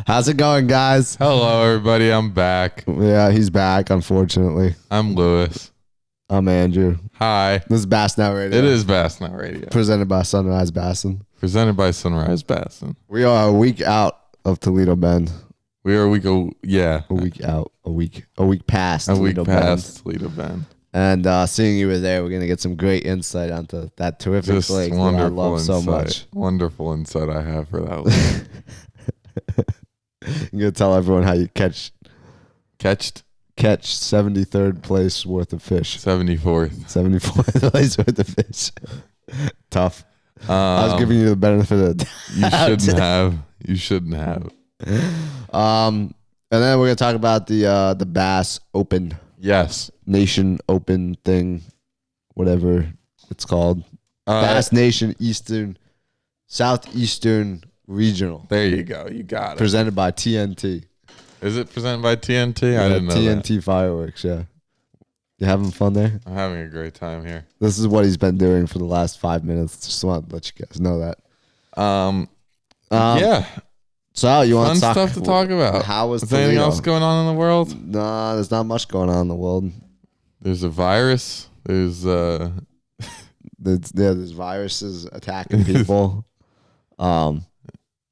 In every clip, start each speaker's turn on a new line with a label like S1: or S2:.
S1: How's it going, guys?
S2: Hello, everybody. I'm back.
S1: Yeah, he's back, unfortunately.
S2: I'm Lewis.
S1: I'm Andrew.
S2: Hi.
S1: This is Bass Now Radio.
S2: It is Bass Now Radio.
S1: Presented by Sunrise Bassin.
S2: Presented by Sunrise Bassin.
S1: We are a week out of Toledo Bend.
S2: We are a week, yeah.
S1: A week out. A week past
S2: A
S1: Toledo
S2: week past Toledo Bend.
S1: And seeing you were there, we're going to get some great insight onto that terrific
S2: Just
S1: lake that I
S2: wonderful
S1: love
S2: insight.
S1: so much.
S2: Wonderful insight I have for that lake.
S1: You're going to tell everyone how you catch
S2: Catched
S1: 73rd place worth of fish.
S2: 74th.
S1: 74th place worth of fish. Tough. I was giving you the benefit of the doubt.
S2: You shouldn't have.
S1: And then we're going to talk about the Bass Open.
S2: Yes.
S1: Nation Open thing, whatever it's called. Bass Nation Southeastern Regional.
S2: There you go. You got it.
S1: Presented by TNT.
S2: Is it presented by TNT? I didn't know
S1: TNT
S2: that.
S1: Fireworks, yeah. You having fun there?
S2: I'm having a great time here.
S1: This is what he's been doing for the last 5 minutes. Just want to let you guys know that.
S2: Yeah.
S1: So you want
S2: Fun stuff to talk about.
S1: How was
S2: Is there anything
S1: Toledo?
S2: else going on in the world?
S1: Nah, there's not much going on in the world.
S2: There's a virus. There's
S1: There's viruses attacking people.
S2: yeah,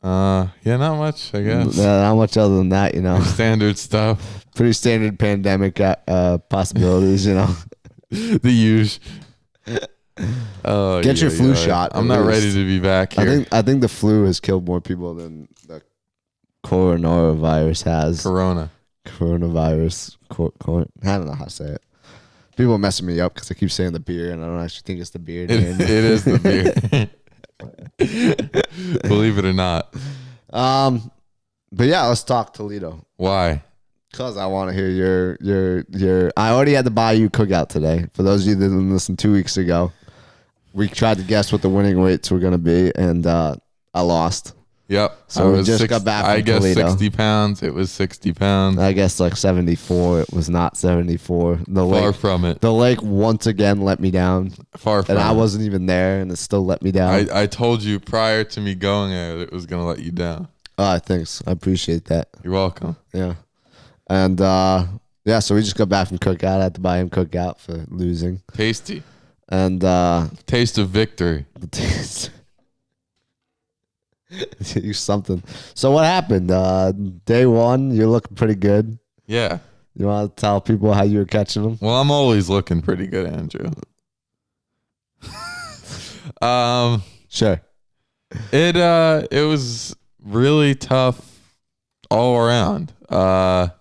S2: not much, I guess.
S1: Not much other than that, you know.
S2: Standard stuff.
S1: Pretty standard pandemic possibilities, you know.
S2: The usual.
S1: Get your flu shot.
S2: I'm not ready to be back here.
S1: I think the flu has killed more people than the coronavirus has. Coronavirus. I don't know how to say it. People are messing me up because I keep saying the beer, and I don't actually think it's the beer.
S2: It is the beer. Believe it or not.
S1: But yeah, let's talk Toledo.
S2: Why?
S1: Because I want to hear your. I already had the Bayou cookout today. For those of you that didn't listen 2 weeks ago, we tried to guess what the winning weights were going to be, and I lost.
S2: Yep.
S1: So we just got back from
S2: I guess
S1: Toledo.
S2: 60 pounds. It was 60 pounds.
S1: I guess like 74. It was not 74.
S2: Far from it.
S1: The lake once again let me down.
S2: Far from
S1: and
S2: it.
S1: I wasn't even there, and it still let me down.
S2: I told you prior to me going there that it was going to let you down.
S1: Thanks. I appreciate that.
S2: You're welcome.
S1: Yeah. And yeah, so we just got back from cookout. I had to buy him cookout for losing.
S2: Tasty.
S1: And
S2: Taste of victory.
S1: the taste. Something. So what happened? Day one, you're looking pretty good.
S2: Yeah.
S1: You want to tell people how you were catching them?
S2: Well, I'm always looking pretty good, Andrew.
S1: Sure.
S2: It was really tough all around. I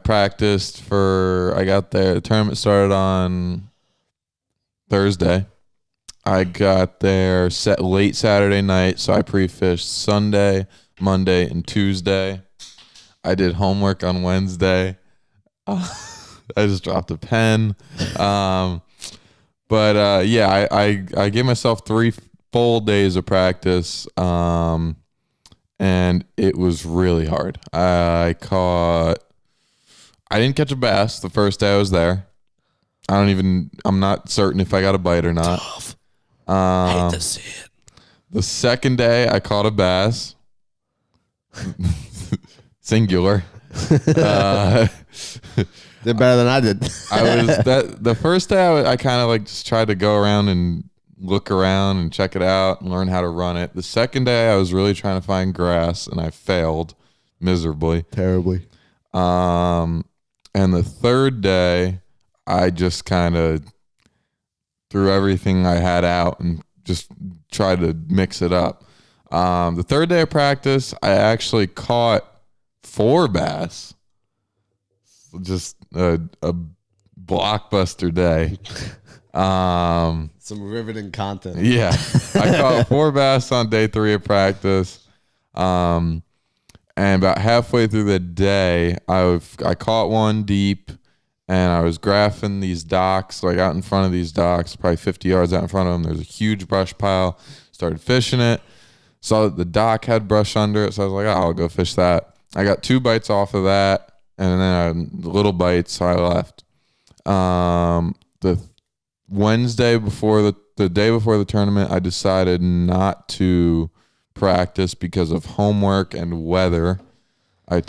S2: practiced I got there. The tournament started on Thursday. I got there late Saturday night, so I pre-fished Sunday, Monday, and Tuesday. I did homework on Wednesday. I just dropped a pen. Yeah, I gave myself 3 full days of practice, and it was really hard. I didn't catch a bass the first day I was there. I'm not certain if I got a bite or not.
S1: Tough. I hate to see it.
S2: The second day I caught a bass. Singular.
S1: Did better than I did.
S2: The first day I kind of like just tried to go around and look around and check it out and learn how to run it. The second day I was really trying to find grass, and I failed miserably.
S1: Terribly.
S2: And the third day I just kind of threw everything I had out and just tried to mix it up. The third day of practice, I actually caught 4 bass. Just a blockbuster day.
S1: Some riveting content.
S2: Yeah. I caught 4 bass on day 3 of practice. And about halfway through the day, I caught one deep, and I was graphing these docks, like out in front of these docks, probably 50 yards out in front of them. There's a huge brush pile. Started fishing it. Saw that the dock had brush under it, so I was like, I'll go fish that. I got 2 bites off of that, and then little bites, so I left. The Wednesday before the day before the tournament, I decided not to practice because of homework and weather. The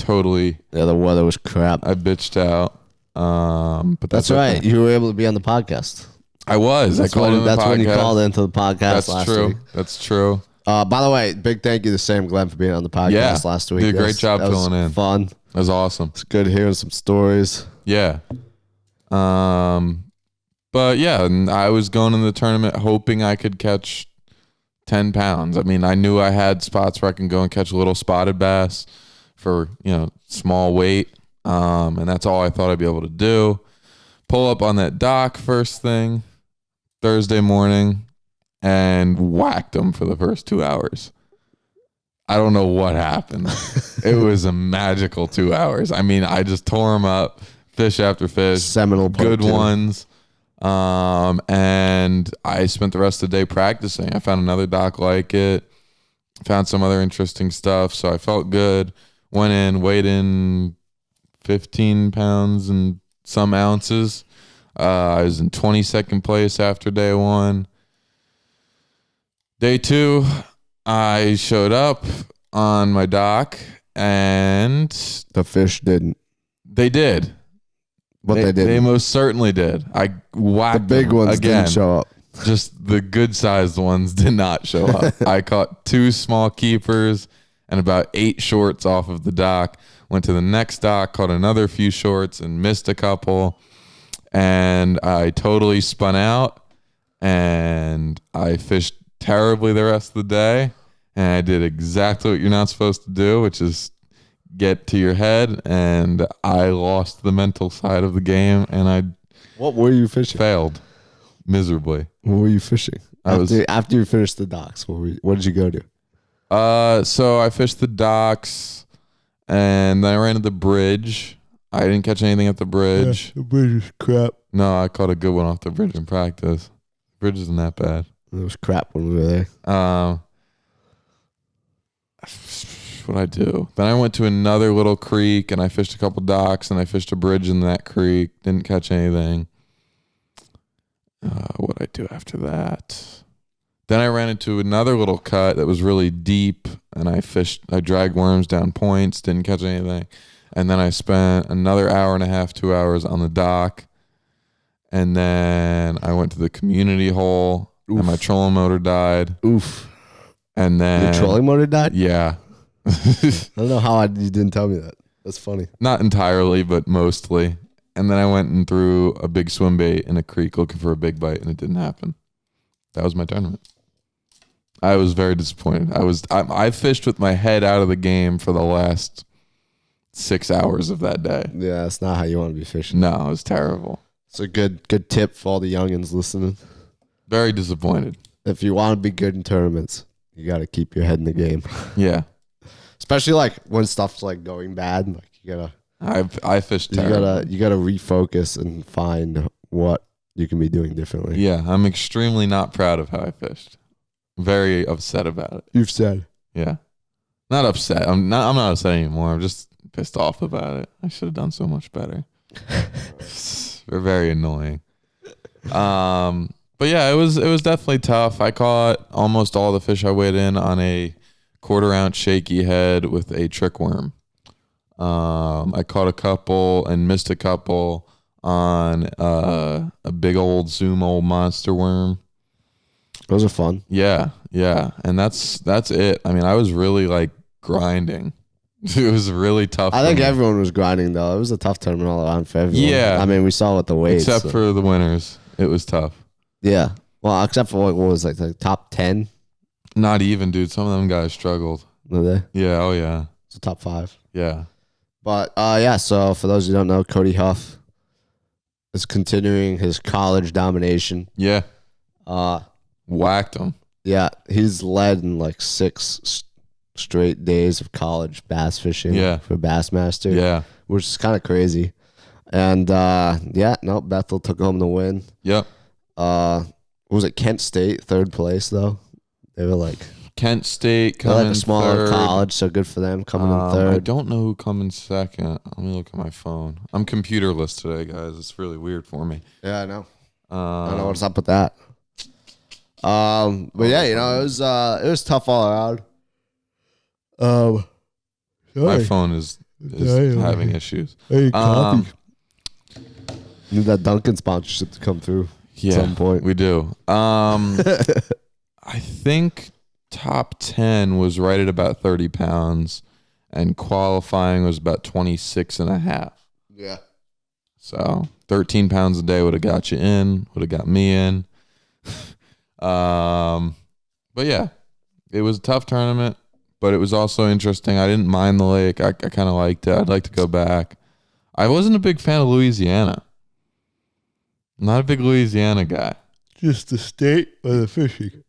S1: weather was crap.
S2: I bitched out. But
S1: that's right. Okay. You were able to be on the podcast.
S2: I was. That's when you called
S1: into the podcast last week.
S2: That's true.
S1: By the way, big thank you to Sam Glenn for being on the podcast last week.
S2: Did a great job filling in.
S1: Fun.
S2: That was awesome.
S1: It's good hearing some stories.
S2: Yeah. But yeah, and I was going in the tournament hoping I could catch 10 pounds. I mean, I knew I had spots where I can go and catch a little spotted bass for, small weight. And that's all I thought I'd be able to do. Pull up on that dock first thing Thursday morning and whacked them for the first 2 hours. I don't know what happened. It was a magical 2 hours. I mean, I just tore them up, fish after fish,
S1: seminal
S2: good ones. And I spent the rest of the day practicing. I found another dock like it, found some other interesting stuff. So I felt good. Went in, weighed in 15 pounds and some ounces. I was in 22nd place after day one. Day two, I showed up on my dock and
S1: the fish didn't.
S2: They did.
S1: But they didn't.
S2: They most certainly did. I whacked
S1: the big ones
S2: again.
S1: Didn't show up.
S2: Just the good sized ones did not show up. I caught 2 small keepers and about 8 shorts off of the dock. Went to the next dock, caught another few shorts and missed a couple. And I totally spun out and I fished terribly the rest of the day. And I did exactly what you're not supposed to do, which is get to your head. And I lost the mental side of the game and
S1: What were you fishing?
S2: Failed miserably.
S1: What were you fishing? After you finished the docks, what did you go to?
S2: So I fished the docks and then I ran to the bridge. I didn't catch anything at the bridge.
S1: Yeah, the bridge is crap.
S2: No, I caught a good one off the bridge in practice. The bridge isn't that bad.
S1: It was crap when we were there.
S2: What'd I do? Then I went to another little creek and I fished a couple docks and I fished a bridge in that creek. Didn't catch anything. What'd I do after that? Then I ran into another little cut that was really deep and I dragged worms down points, didn't catch anything. And then I spent another hour and a half, 2 hours on the dock. And then I went to the community hole. Oof. And my trolling motor died.
S1: Oof.
S2: And then
S1: your trolling motor died?
S2: Yeah.
S1: I don't know how you didn't tell me that. That's funny.
S2: Not entirely, but mostly. And then I went and threw a big swim bait in a creek looking for a big bite, and it didn't happen. That was my tournament. I was very disappointed. I fished with my head out of the game for the last 6 hours of that day.
S1: Yeah, that's not how you want to be fishing.
S2: No, it was terrible.
S1: It's a good tip for all the youngins listening.
S2: Very disappointed.
S1: If you want to be good in tournaments, you got to keep your head in the game.
S2: Yeah.
S1: Especially like when stuff's like going bad, like you gotta.
S2: I fished terrible.
S1: You gotta refocus and find what you can be doing differently.
S2: Yeah, I'm extremely not proud of how I fished. Very upset about it.
S1: You've said.
S2: Yeah. Not upset. I'm not upset anymore. I'm just pissed off about it. I should have done so much better. They're very annoying. But yeah, it was definitely tough. I caught almost all the fish I weighed in on a 1/4 ounce shaky head with a trick worm. I caught a couple and missed a couple on a big old Zoom old monster worm.
S1: Those are fun.
S2: Yeah. And that's it. I mean, I was really like grinding. It was really tough.
S1: I think everyone was grinding though. It was a tough tournament all around for everyone.
S2: Yeah.
S1: I mean, we saw what the weights.
S2: Except for the winners. It was tough.
S1: Yeah. Well, except for what was like the top 10.
S2: Not even, dude. Some of them guys struggled.
S1: Were they?
S2: Yeah. Oh yeah.
S1: It's a top 5.
S2: Yeah.
S1: But yeah. So for those who don't know, Cody Huff is continuing his college domination.
S2: Yeah. Whacked him.
S1: Yeah, he's led in like 6 straight days of college bass fishing for Bassmaster.
S2: Yeah.
S1: Which is kind of crazy. And Bethel took home the win.
S2: Yep.
S1: Was it Kent State, 3rd place though? They were like
S2: Kent State coming
S1: like a smaller
S2: 3rd.
S1: college, so good for them coming in 3rd.
S2: I don't know who come in 2nd. Let me look at my phone. I'm computerless today, guys. It's really weird for me.
S1: Yeah, I know. I don't know what's up with that. But yeah, it was tough all around.
S2: My phone is having issues.
S1: Hey, copy. Need that Dunkin' sponsorship to come through at some point.
S2: We do. I think top 10 was right at about 30 pounds, and qualifying was about 26 and a half.
S1: Yeah.
S2: So 13 pounds a day would have got you in, would have got me in. But yeah, it was a tough tournament, but it was also interesting. I didn't mind the lake. I kind of liked it. I'd like to go back. I wasn't a big fan of Louisiana. Not a big Louisiana guy.
S1: Just the state or the fishing?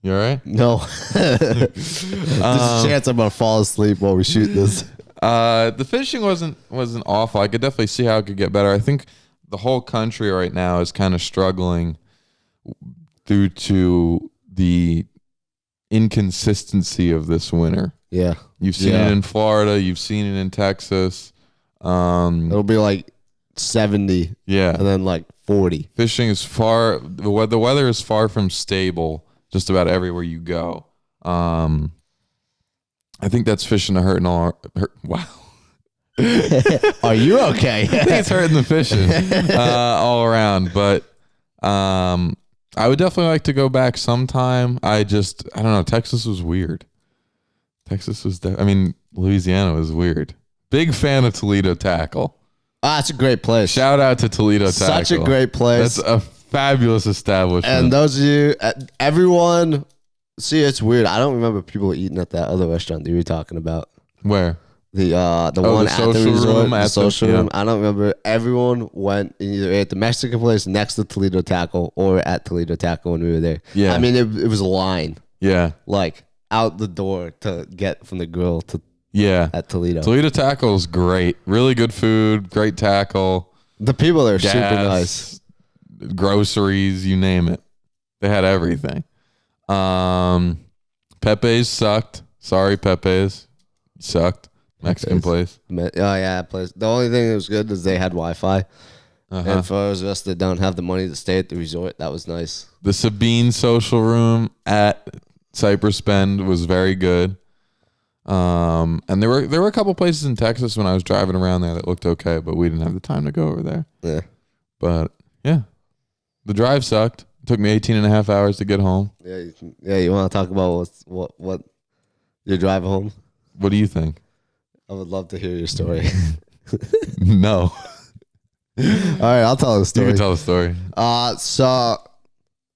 S2: You all right?
S1: No. There's a chance I'm going to fall asleep while we shoot this.
S2: The fishing wasn't awful. I could definitely see how it could get better. I think the whole country right now is kind of struggling due to the inconsistency of this winter.
S1: Yeah.
S2: You've seen it in Florida. You've seen it in Texas.
S1: It'll be like 70.
S2: Yeah.
S1: And then like 40.
S2: Fishing is the weather is far from stable just about everywhere you go. I think that's fishing to hurt. Wow.
S1: Are you okay?
S2: I think it's hurting the fishing all around. But I would definitely like to go back sometime. I don't know. Texas was weird. Louisiana was weird. Big fan of Toledo Tackle.
S1: That's a great place.
S2: Shout out to Toledo Tackle.
S1: Such a great place.
S2: That's a fabulous establishment.
S1: And those of you, everyone, see, it's weird. I don't remember people eating at that other restaurant that you were talking about.
S2: Where?
S1: The one at the resort, the social room. I don't remember. Everyone went either at the Mexican place next to Toledo Tackle or at Toledo Tackle when we were there.
S2: Yeah.
S1: I mean, it was a line.
S2: Yeah.
S1: Like out the door to get from the grill to at Toledo.
S2: Toledo Tackle is great. Really good food, great tackle.
S1: The people there are super nice.
S2: Groceries, you name it. They had everything. Pepe's sucked. Sorry, Pepe's. Sucked. Mexican place.
S1: Oh, yeah, that place. The only thing that was good is they had Wi-Fi. And for those of us that don't have the money to stay at the resort, that was nice.
S2: The Sabine social room at Cypress Bend was very good. And there were a couple places in Texas when I was driving around there that looked okay, but we didn't have the time to go over there.
S1: Yeah.
S2: But yeah, the drive sucked. It took me 18 and a half hours to get home.
S1: Yeah. You want to talk about what your drive home?
S2: What do you think?
S1: I would love to hear your story.
S2: No.
S1: All right, I'll tell the story.
S2: You can tell the story.
S1: So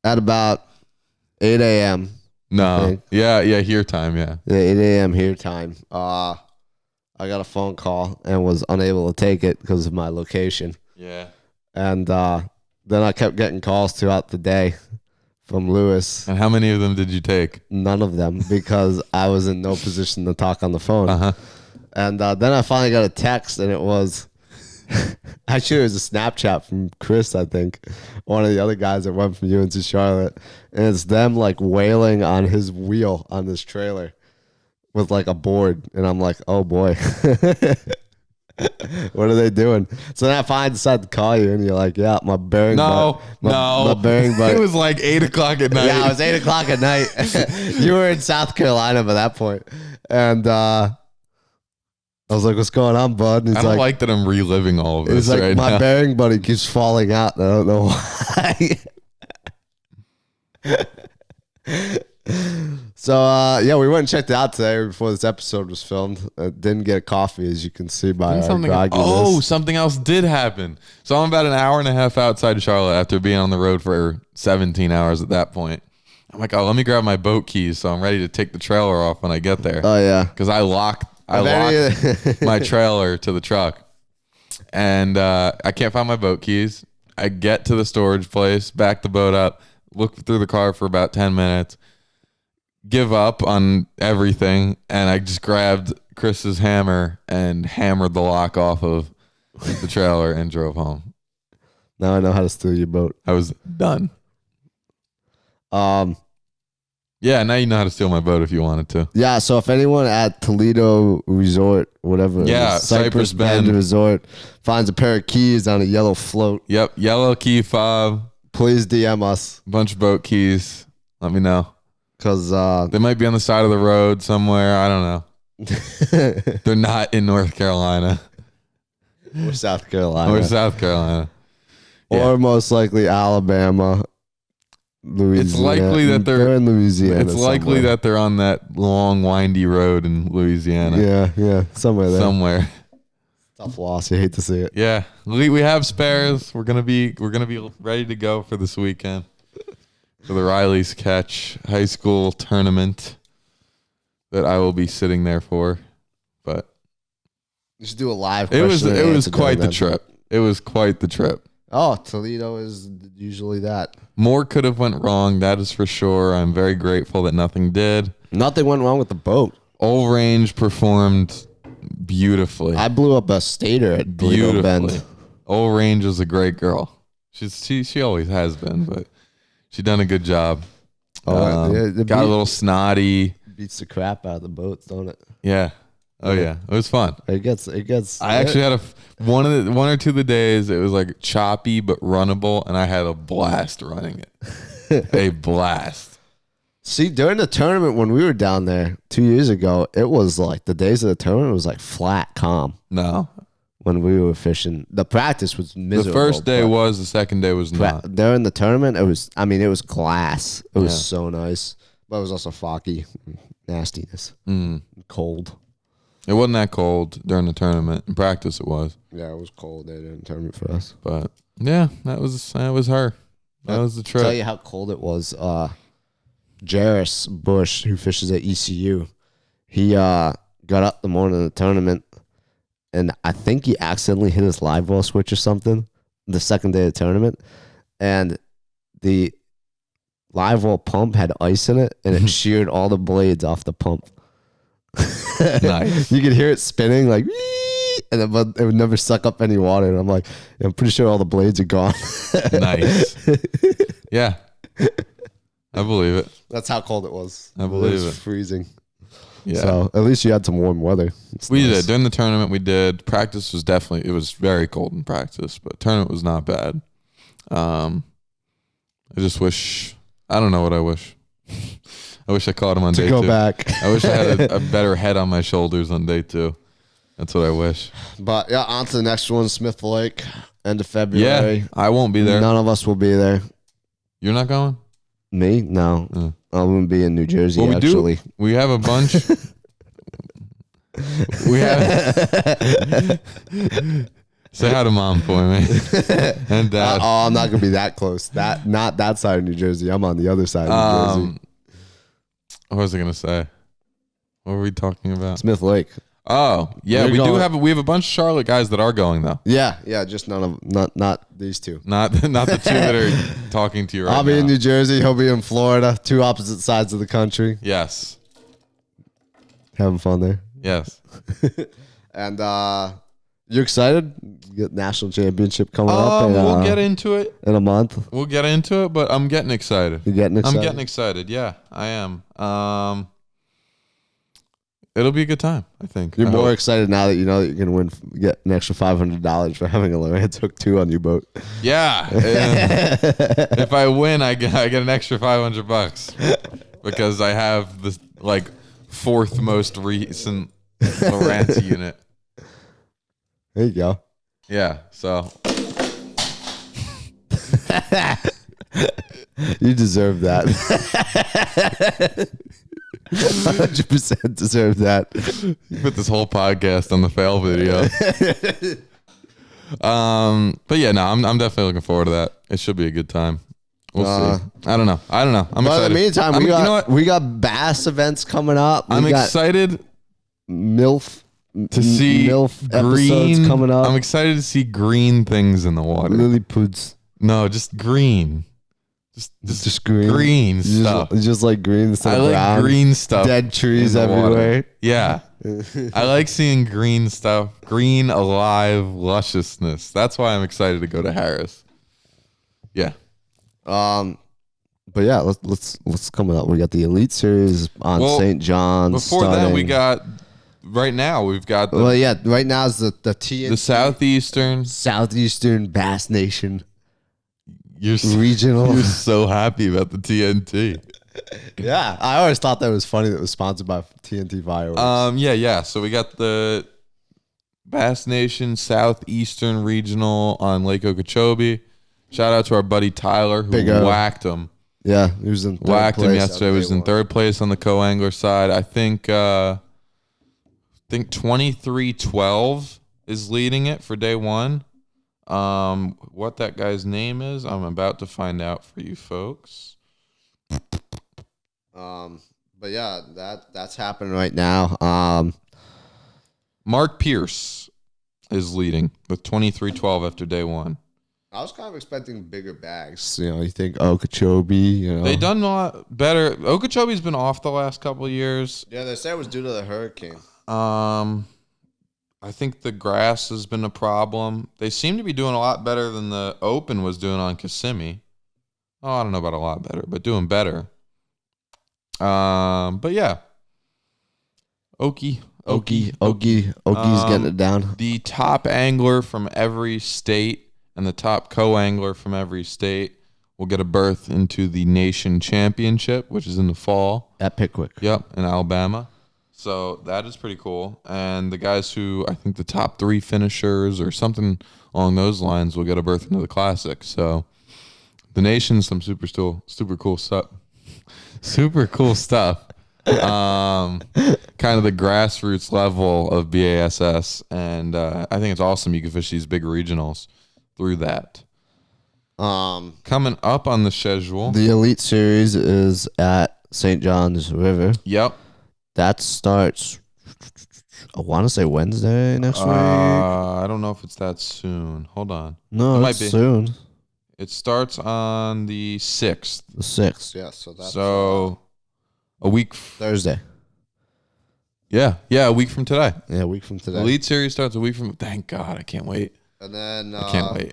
S1: at about 8 a.m.
S2: No. Yeah, here time, yeah.
S1: 8 a.m. here time. I got a phone call and was unable to take it because of my location.
S2: Yeah.
S1: And then I kept getting calls throughout the day from Lewis.
S2: And how many of them did you take?
S1: None of them, because I was in no position to talk on the phone.
S2: Uh-huh.
S1: And then I finally got a text, and it was actually, it was a Snapchat from Chris, I think, one of the other guys that went from UNC Charlotte. And it's them like wailing on his wheel on this trailer with like a board. And I'm like, oh boy, what are they doing? So then I finally decided to call you, and you're like, yeah, my bearing.
S2: No.
S1: My bearing.
S2: It was like 8 o'clock at night.
S1: Yeah, it was 8 o'clock at night. You were in South Carolina by that point. And I was like, what's going on, bud? And
S2: I don't like that I'm reliving all of this
S1: like,
S2: right now.
S1: My bearing buddy keeps falling out, and I don't know why. So, we went and checked it out today before this episode was filmed. Didn't get a coffee, as you can see by our grogginess.
S2: Something else did happen. So I'm about an hour and a half outside of Charlotte after being on the road for 17 hours at that point. I'm like, let me grab my boat keys so I'm ready to take the trailer off when I get there.
S1: Oh, yeah.
S2: Because I locked my trailer to the truck, and I can't find my boat keys. I get to the storage place, back the boat up, look through the car for about 10 minutes, give up on everything, and I just grabbed Chris's hammer and hammered the lock off of the trailer and drove home.
S1: Now I know how to steal your boat.
S2: I was done. Yeah, now you know how to steal my boat if you wanted to.
S1: Yeah, so if anyone at Toledo Resort, whatever,
S2: Cypress Bend
S1: Resort, finds a pair of keys on a yellow float.
S2: Yep, yellow key fob.
S1: Please DM us.
S2: A bunch of boat keys. Let me know.
S1: Because
S2: they might be on the side of the road somewhere. I don't know. They're not in North Carolina
S1: or South Carolina.
S2: or South Carolina.
S1: Or most likely Alabama, Louisiana.
S2: It's likely that they're
S1: in Louisiana.
S2: It's likely that they're on that long, windy road in Louisiana.
S1: Yeah, somewhere there.
S2: Somewhere.
S1: Tough loss. You hate to see it.
S2: Yeah, we have spares. We're gonna be ready to go for this weekend for the Riley's Catch High School tournament that I will be sitting there for. But
S1: you should do a live.
S2: It was quite the trip. It was quite the trip.
S1: Oh, Toledo is usually that.
S2: More could have went wrong, that is for sure. I'm very grateful that nothing did.
S1: Nothing went wrong with the boat.
S2: All Range performed beautifully.
S1: I blew up a stater at Toledo Bend.
S2: All Range is a great girl. She always has been, but she done a good job. Got a little snotty.
S1: Beats the crap out of the boats, don't it?
S2: Yeah. Oh yeah, it was fun.
S1: It gets.
S2: I actually had one or two of the days. It was like choppy but runnable, and I had a blast running it. A blast.
S1: See, during the tournament when we were down there 2 years ago, it was like the days of the tournament was like flat calm.
S2: No,
S1: when we were fishing, the practice was miserable.
S2: The first day was. The second day was not.
S1: During the tournament, it was. I mean, it was glass. It was so nice, but it was also foggy, nastiness, cold.
S2: It wasn't that cold during the tournament. In practice, it was.
S1: Yeah, it was cold there during the tournament for us.
S2: But yeah, that was her. That was the trip.
S1: I'll tell you how cold it was. Jarris Bush, who fishes at ECU, he got up the morning of the tournament, and I think he accidentally hit his live well switch or something the second day of the tournament, and the live well pump had ice in it, and it sheared all the blades off the pump.
S2: Nice.
S1: You could hear it spinning like, and it would never suck up any water. And I'm like, I'm pretty sure all the blades are gone.
S2: Nice. Yeah, I believe it.
S1: That's how cold it was.
S2: I believe
S1: it was freezing.
S2: Yeah.
S1: So at least you had some warm weather.
S2: We did during the tournament. We did. Practice was definitely. It was very cold in practice, but tournament was not bad. I just wish. I don't know what I wish. I wish I caught him on day 2.
S1: To go back.
S2: I wish I had a better head on my shoulders on day 2. That's what I wish.
S1: But yeah, on to the next one, Smith Lake, end of February.
S2: Yeah, I won't be there.
S1: None of us will be there.
S2: You're not going?
S1: Me? No. I won't be in New Jersey,
S2: well,
S1: actually.
S2: We have a bunch. We have... Say hi to Mom for me. And Dad.
S1: I'm not going to be that close. Not that side of New Jersey. I'm on the other side of New Jersey.
S2: What was I going to say? What were we talking about?
S1: Smith Lake.
S2: Oh, yeah. We have a bunch of Charlotte guys that are going, though.
S1: Yeah. Just not these two.
S2: Not the two that are talking to you right now.
S1: I'll be in New Jersey. He'll be in Florida. 2 opposite sides of the country.
S2: Yes.
S1: Having fun there.
S2: Yes.
S1: And you excited? You get national championship coming up.
S2: We'll get into it
S1: in a month.
S2: We'll get into it, but I'm getting excited.
S1: You're getting excited?
S2: I'm getting excited. Yeah, I am. It'll be a good time, I think.
S1: You're more excited now that you know that you're going to get an extra $500 for having a Lowrance Hook 2 on your boat.
S2: Yeah. If I win, I get an extra $500 because I have the 4th most recent Lowrance unit.
S1: There you go.
S2: Yeah, so.
S1: You deserve that. 100% deserve that.
S2: You put this whole podcast on the fail video. But yeah, no, I'm definitely looking forward to that. It should be a good time. We'll see. I don't know. I'm excited.
S1: In the meantime, we got bass events coming up.
S2: I'm excited.
S1: MILF
S2: to see green
S1: coming up.
S2: I'm excited to see green things in the water.
S1: Lilliputs.
S2: No, just green. Just green. Green stuff.
S1: Just like green instead of brown.
S2: I like green stuff.
S1: Dead trees everywhere.
S2: Yeah. I like seeing green stuff. Green, alive, lusciousness. That's why I'm excited to go to Harris. Yeah.
S1: But yeah, let's come up. We got the Elite Series on St. John's.
S2: Before that, we've got right now is the
S1: TNT,
S2: the
S1: Southeastern Bass Nation.
S2: You're
S1: regional.
S2: You're so happy about the TNT.
S1: Yeah, I always thought that was funny that it was sponsored by TNT Fireworks.
S2: Yeah. So we got the Bass Nation Southeastern Regional on Lake Okeechobee. Shout out to our buddy Tyler who whacked him.
S1: Yeah, he was in third
S2: whacked
S1: place
S2: him yesterday. He was in third place on the co-angler side. I think 2312 is leading it for day one. What that guy's name is, I'm about to find out for you folks.
S1: But yeah, that's happening right now.
S2: Mark Pierce is leading with 2312 after day one.
S1: I was kind of expecting bigger bags. You know, you think Okeechobee, you know.
S2: They done a lot better. Okeechobee's been off the last couple of years.
S1: Yeah, they said it was due to the hurricane.
S2: I think the grass has been a problem. They seem to be doing a lot better than the Open was doing on Kissimmee. Oh, I don't know about a lot better, but doing better. But yeah. Oakie's
S1: getting it down.
S2: The top angler from every state and the top co-angler from every state will get a berth into the Nation Championship, which is in the fall.
S1: At Pickwick.
S2: Yep, in Alabama. So that is pretty cool. And the guys who, I think the top 3 finishers or something along those lines will get a berth into the Classic. So the Nation's some super cool stuff. Super cool stuff. Kind of the grassroots level of BASS. And I think it's awesome you can fish these big regionals through that. Coming up on the schedule,
S1: the Elite Series is at St. John's River.
S2: Yep.
S1: That starts, I want to say Wednesday next week.
S2: I don't know if it's that soon. Hold on.
S1: No, it might be soon.
S2: It starts on the 6th.
S1: The 6th, yeah.
S2: So a week.
S1: Thursday.
S2: Yeah, a week from today.
S1: Yeah, a week from today.
S2: Elite Series starts a week from. Thank God, I can't wait.
S1: And then
S2: I can't wait.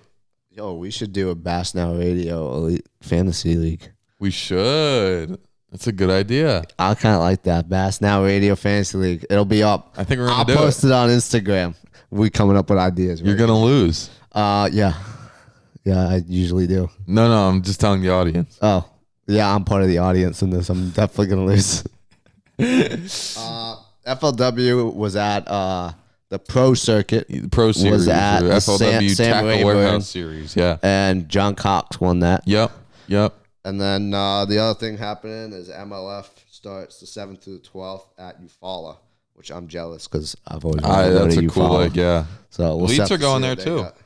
S1: Yo, we should do a Bass Now Radio Elite Fantasy League.
S2: We should. That's a good idea.
S1: I kind of like that. Bass Now Radio Fantasy League. It'll be up.
S2: I think we're going to
S1: I'll post it on Instagram. We coming up with ideas.
S2: You're going to lose.
S1: Yeah. Yeah, I usually do.
S2: No, I'm just telling the audience.
S1: Oh, yeah, I'm part of the audience in this. I'm definitely going to lose. FLW was at the Pro Circuit.
S2: The Pro Series.
S1: Was at the
S2: FLW
S1: Sam
S2: Tackle
S1: Rayburn,
S2: Warehouse Series, yeah.
S1: And John Cox won that.
S2: Yep.
S1: And then the other thing happening is MLF starts the 7th through the 12th at Eufaula, which I'm jealous because I've always wanted to go
S2: that's
S1: to
S2: a cool
S1: Eufaula.
S2: leg, yeah.
S1: So we'll
S2: Elites are going there too.
S1: Got.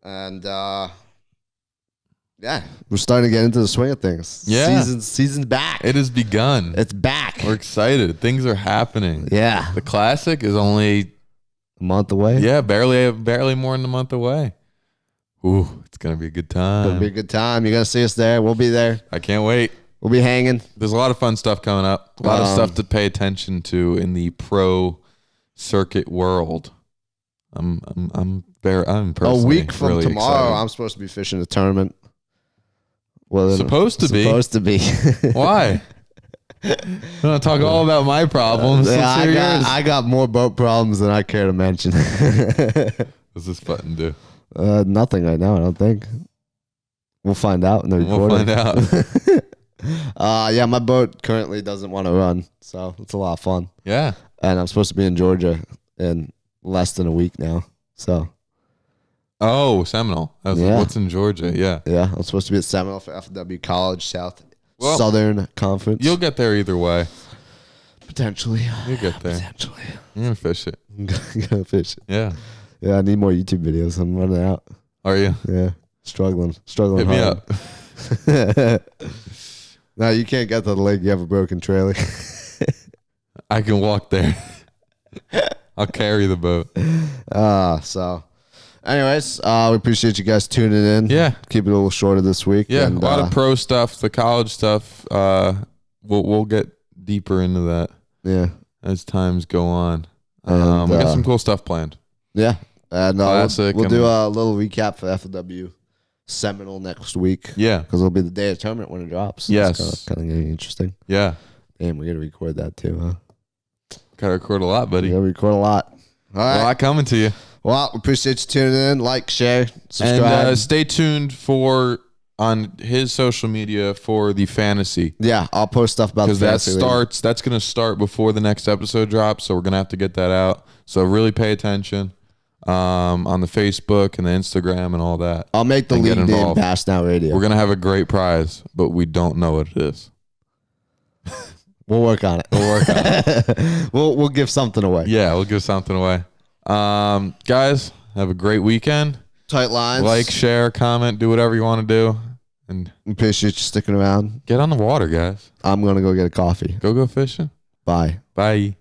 S1: And yeah, we're starting to get into the swing of things.
S2: Yeah.
S1: Season's back.
S2: It has begun.
S1: It's back.
S2: We're excited. Things are happening.
S1: Yeah.
S2: The Classic is only
S1: a month away.
S2: Yeah, barely more than a month away. Ooh, it's going to be a good time.
S1: It's going to be a good time. You're going to see us there. We'll be there.
S2: I can't wait.
S1: We'll be hanging.
S2: There's a lot of fun stuff coming up. A lot of stuff to pay attention to in the pro circuit world. I'm personally
S1: a week from
S2: really
S1: tomorrow,
S2: excited.
S1: I'm supposed to be fishing a tournament. Well,
S2: supposed to be. Why? You want to talk all about my problems?
S1: Yeah, I got more boat problems than I care to mention.
S2: What's this button do?
S1: Nothing right now, I don't think. We'll find out in the recording.
S2: We'll find
S1: out. Yeah, my boat currently doesn't want to run, so it's a lot of fun.
S2: Yeah.
S1: And I'm supposed to be in Georgia in less than a week now, so.
S2: Oh, Seminole. What's in Georgia? Yeah.
S1: Yeah, I'm supposed to be at Seminole for FW College Southern Conference.
S2: You'll get there either way.
S1: Potentially.
S2: You'll get there.
S1: Potentially.
S2: You're going to fish it.
S1: I'm going to fish it.
S2: Yeah.
S1: Yeah, I need more YouTube videos. I'm running out.
S2: Are you?
S1: Yeah. Struggling
S2: Hit me
S1: hard.
S2: up.
S1: No, you can't get to the lake. You have a broken trailer.
S2: I can walk there. I'll carry the boat.
S1: So anyways, we appreciate you guys tuning in.
S2: Yeah.
S1: Keep it a little shorter this week.
S2: Yeah,
S1: and,
S2: a lot of pro stuff, the college stuff. We'll get deeper into that.
S1: Yeah.
S2: As times go on.
S1: And,
S2: we got some cool stuff planned.
S1: Yeah. And
S2: Classic.
S1: we'll do a little recap for FW Seminole next week.
S2: Yeah.
S1: Because it'll be the day of tournament when it drops.
S2: Yes.
S1: It's kind of getting interesting.
S2: Yeah.
S1: Damn, we got to record that too, huh?
S2: Got to record a lot, buddy.
S1: We got to record a lot. All right.
S2: A lot coming to you.
S1: Well, we appreciate you tuning in. Like, share, subscribe.
S2: And stay tuned for on his social media for the fantasy.
S1: Yeah, I'll post stuff about the fantasy
S2: because that's going to start before the next episode drops, so we're going to have to get that out. So really pay attention on the Facebook and the Instagram and all that.
S1: I'll make the league name Pass Now Radio.
S2: We're going to have a great prize, but we don't know what it is.
S1: We'll work on it. We'll give something away.
S2: Yeah, we'll give something away. Guys, have a great weekend.
S1: Tight lines.
S2: Like, share, comment, do whatever you want to do. And
S1: appreciate you sticking around.
S2: Get on the water, guys.
S1: I'm going to go get a coffee.
S2: Go fishing.
S1: Bye.
S2: Bye.